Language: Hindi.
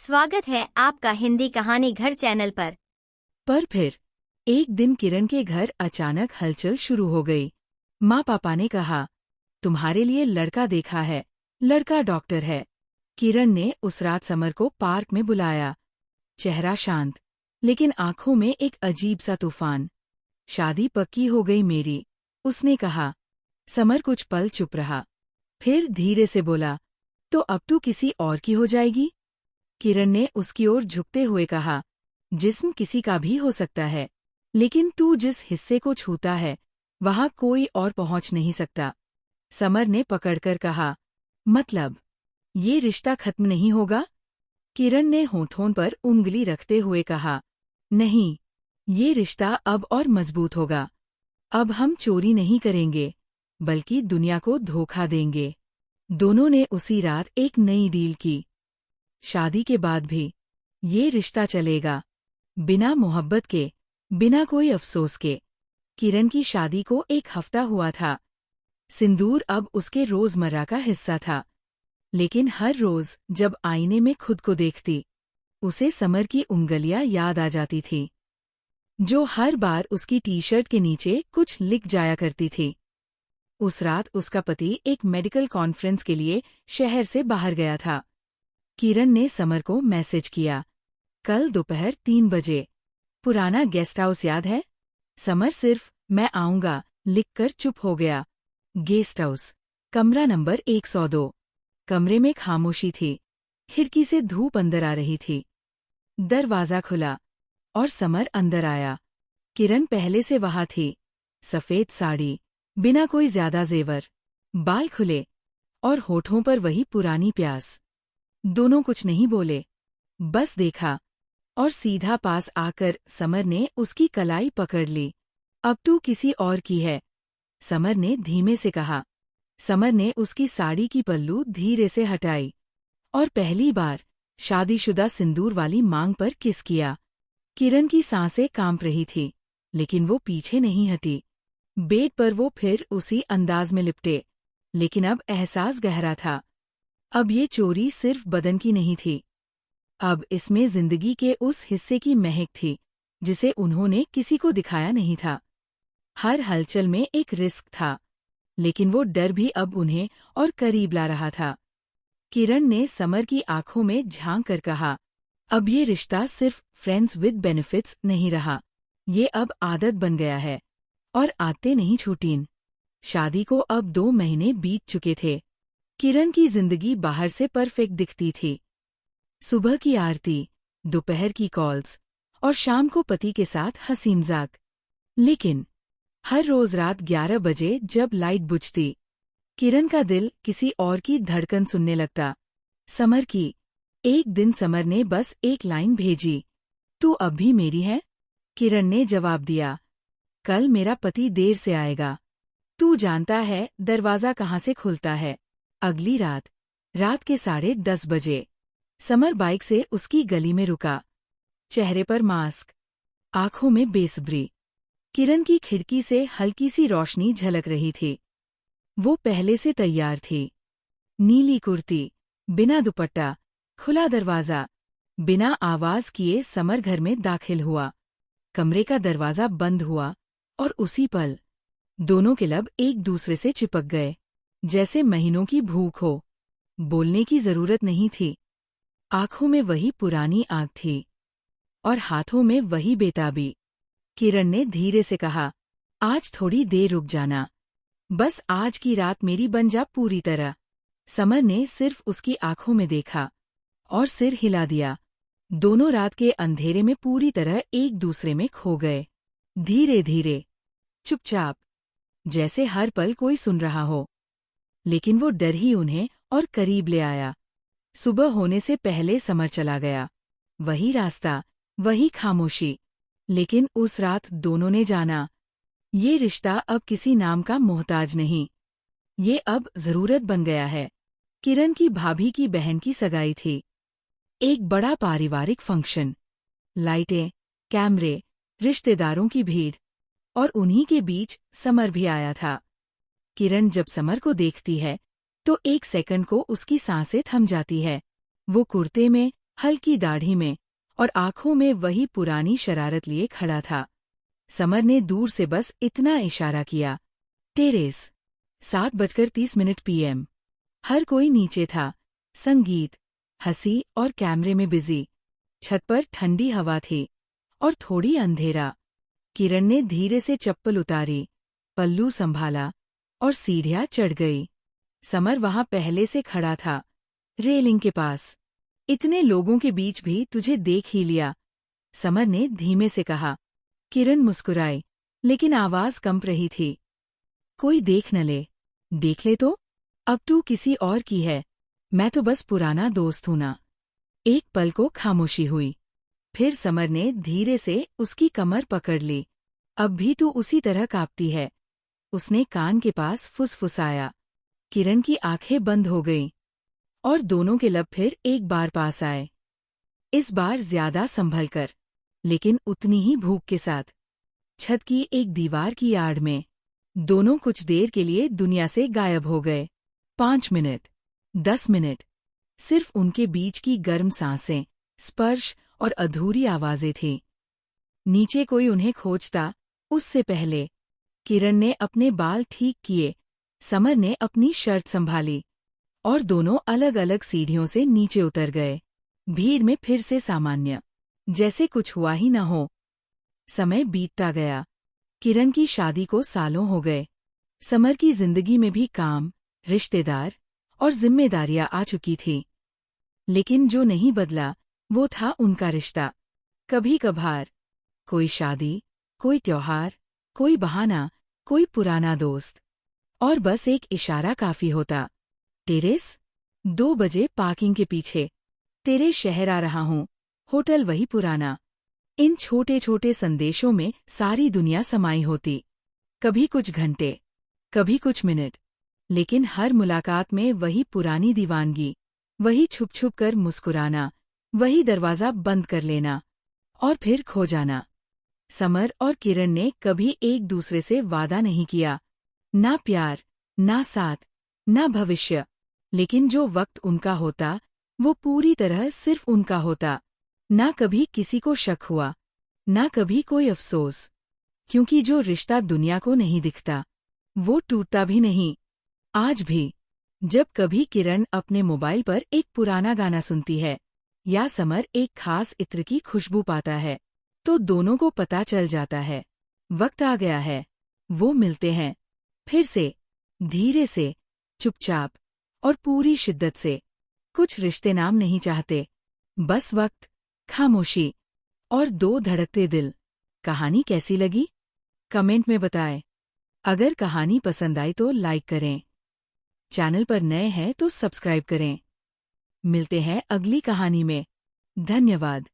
स्वागत है आपका हिंदी कहानी घर चैनल पर। फिर एक दिन किरण के घर अचानक हलचल शुरू हो गई। माँ पापा ने कहा, तुम्हारे लिए लड़का देखा है, लड़का डॉक्टर है। किरण ने उस रात समर को पार्क में बुलाया। चेहरा शांत, लेकिन आंखों में एक अजीब सा तूफान। शादी पक्की हो गई मेरी, उसने कहा। समर कुछ पल चुप रहा, फिर धीरे से बोला, तो अब तू किसी और की हो जाएगी? किरण ने उसकी ओर झुकते हुए कहा, जिस्म किसी का भी हो सकता है, लेकिन तू जिस हिस्से को छूता है वहां कोई और पहुंच नहीं सकता। समर ने पकड़कर कहा, मतलब ये रिश्ता खत्म नहीं होगा? किरण ने होठों पर उंगली रखते हुए कहा, नहीं, ये रिश्ता अब और मजबूत होगा। अब हम चोरी नहीं करेंगे, बल्कि दुनिया को धोखा देंगे। दोनों ने उसी रात एक नई डील की। शादी के बाद भी ये रिश्ता चलेगा, बिना मोहब्बत के, बिना कोई अफसोस के। किरण की शादी को एक हफ्ता हुआ था। सिंदूर अब उसके रोजमर्रा का हिस्सा था, लेकिन हर रोज जब आईने में खुद को देखती, उसे समर की उंगलियां याद आ जाती थी, जो हर बार उसकी टी शर्ट के नीचे कुछ लिख जाया करती थी। उस रात उसका पति एक मेडिकल कॉन्फ्रेंस के लिए शहर से बाहर गया था। किरण ने समर को मैसेज किया, कल दोपहर 3 बजे, पुराना गेस्ट हाउस याद है? समर सिर्फ मैं आऊंगा लिखकर चुप हो गया। गेस्ट हाउस, कमरा नंबर 102। कमरे में खामोशी थी, खिड़की से धूप अंदर आ रही थी। दरवाजा खुला और समर अंदर आया। किरण पहले से वहां थी, सफेद साड़ी, बिना कोई ज्यादा जेवर, बाल खुले और होठों पर वही पुरानी प्यास। दोनों कुछ नहीं बोले, बस देखा, और सीधा पास आकर समर ने उसकी कलाई पकड़ ली। अब तू किसी और की है, समर ने धीमे से कहा। समर ने उसकी साड़ी की पल्लू धीरे से हटाई और पहली बार शादीशुदा सिंदूर वाली मांग पर किस किया। किरण की सांसें कांप रही थी, लेकिन वो पीछे नहीं हटी। बेड पर वो फिर उसी अंदाज में लिपटे, लेकिन अब एहसास गहरा था। अब ये चोरी सिर्फ बदन की नहीं थी, अब इसमें जिंदगी के उस हिस्से की महक थी जिसे उन्होंने किसी को दिखाया नहीं था। हर हलचल में एक रिस्क था, लेकिन वो डर भी अब उन्हें और करीब ला रहा था। किरण ने समर की आंखों में झांक कर कहा, अब ये रिश्ता सिर्फ फ्रेंड्स विद बेनिफिट्स नहीं रहा, ये अब आदत बन गया है, और आते नहीं छूटीन। शादी को अब 2 महीने बीत चुके थे। किरण की जिंदगी बाहर से परफेक्ट दिखती थी। सुबह की आरती, दोपहर की कॉल्स और शाम को पति के साथ हंसी मजाक। लेकिन हर रोज रात 11 बजे जब लाइट बुझती, किरण का दिल किसी और की धड़कन सुनने लगता। समर की। एक दिन समर ने बस एक लाइन भेजी, तू अब भी मेरी है? किरण ने जवाब दिया, कल मेरा पति देर से आएगा, तू जानता है दरवाजा कहाँ से खुलता है। अगली रात के 10:30 बजे, समर बाइक से उसकी गली में रुका। चेहरे पर मास्क, आंखों में बेसब्री। किरण की खिड़की से हल्की सी रोशनी झलक रही थी। वो पहले से तैयार थी, नीली कुर्ती, बिना दुपट्टा, खुला दरवाजा। बिना आवाज किए समर घर में दाखिल हुआ। कमरे का दरवाजा बंद हुआ और उसी पल दोनों के लब एक दूसरे से चिपक गए, जैसे महीनों की भूख हो। बोलने की जरूरत नहीं थी, आंखों में वही पुरानी आग थी और हाथों में वही बेताबी। किरण ने धीरे से कहा, आज थोड़ी देर रुक जाना, बस आज की रात मेरी बन जा पूरी तरह। समर ने सिर्फ उसकी आंखों में देखा और सिर हिला दिया। दोनों रात के अंधेरे में पूरी तरह एक दूसरे में खो गए, धीरे धीरे, चुपचाप, जैसे हर पल कोई सुन रहा हो। लेकिन वो डर ही उन्हें और करीब ले आया। सुबह होने से पहले समर चला गया, वही रास्ता, वही खामोशी। लेकिन उस रात दोनों ने जाना, ये रिश्ता अब किसी नाम का मोहताज नहीं, ये अब जरूरत बन गया है। किरण की भाभी की बहन की सगाई थी। एक बड़ा पारिवारिक फंक्शन, लाइटें, कैमरे, रिश्तेदारों की भीड़, और उन्हीं के बीच समर भी आया था। किरण जब समर को देखती है तो एक सेकंड को उसकी सांसें थम जाती है। वो कुर्ते में, हल्की दाढ़ी में और आंखों में वही पुरानी शरारत लिए खड़ा था। समर ने दूर से बस इतना इशारा किया, टेरेस। 7:30 PM। हर कोई नीचे था, संगीत, हंसी और कैमरे में बिजी। छत पर ठंडी हवा थी और थोड़ी अंधेरा। किरण ने धीरे से चप्पल उतारी, पल्लू संभाला और सीढ़ियां चढ़ गई। समर वहां पहले से खड़ा था, रेलिंग के पास। इतने लोगों के बीच भी तुझे देख ही लिया, समर ने धीमे से कहा। किरण मुस्कुराई, लेकिन आवाज कंप रही थी। कोई देख न ले। देख ले तो? अब तू किसी और की है, मैं तो बस पुराना दोस्त हूं ना। एक पल को खामोशी हुई। फिर समर ने धीरे से उसकी कमर पकड़ ली। अब भी तू उसी तरह कांपती है, उसने कान के पास फुसफुसाया। किरण की आंखें बंद हो गईं और दोनों के लब फिर एक बार पास आए। इस बार ज्यादा संभल कर, लेकिन उतनी ही भूख के साथ। छत की एक दीवार की आड़ में दोनों कुछ देर के लिए दुनिया से गायब हो गए। 5 मिनट, 10 मिनट, सिर्फ उनके बीच की गर्म सांसें, स्पर्श और अधूरी आवाजें थीं। नीचे कोई उन्हें खोजता, उससे पहले। किरण ने अपने बाल ठीक किए, समर ने अपनी शर्ट संभाली और दोनों अलग अलग सीढ़ियों से नीचे उतर गए। भीड़ में फिर से सामान्य, जैसे कुछ हुआ ही न हो। समय बीतता गया। किरण की शादी को सालों हो गए। समर की जिंदगी में भी काम, रिश्तेदार और जिम्मेदारियां आ चुकी थी। लेकिन जो नहीं बदला वो था उनका रिश्ता। कभी कभार कोई शादी, कोई त्योहार, कोई बहाना, कोई पुराना दोस्त, और बस एक इशारा काफी होता। टेरेस, 2 बजे पार्किंग के पीछे, तेरे शहर आ रहा हूँ, होटल वही पुराना। इन छोटे छोटे संदेशों में सारी दुनिया समाई होती। कभी कुछ घंटे, कभी कुछ मिनट, लेकिन हर मुलाकात में वही पुरानी दीवानगी, वही छुप छुप कर मुस्कुराना, वही दरवाजा बंद कर लेना और फिर खो जाना। समर और किरण ने कभी एक दूसरे से वादा नहीं किया, ना प्यार, ना साथ, ना भविष्य, लेकिन जो वक्त उनका होता वो पूरी तरह सिर्फ उनका होता। ना कभी किसी को शक हुआ, ना कभी कोई अफसोस, क्योंकि जो रिश्ता दुनिया को नहीं दिखता वो टूटता भी नहीं। आज भी जब कभी किरण अपने मोबाइल पर एक पुराना गाना सुनती है या समर एक खास इत्र की खुशबू पाता है, तो दोनों को पता चल जाता है वक्त आ गया है। वो मिलते हैं फिर से, धीरे से, चुपचाप और पूरी शिद्दत से। कुछ रिश्ते नाम नहीं चाहते, बस वक्त, खामोशी और 2 धड़कते दिल। कहानी कैसी लगी? कमेंट में बताएं। अगर कहानी पसंद आई तो लाइक करें। चैनल पर नए हैं तो सब्सक्राइब करें। मिलते हैं अगली कहानी में। धन्यवाद।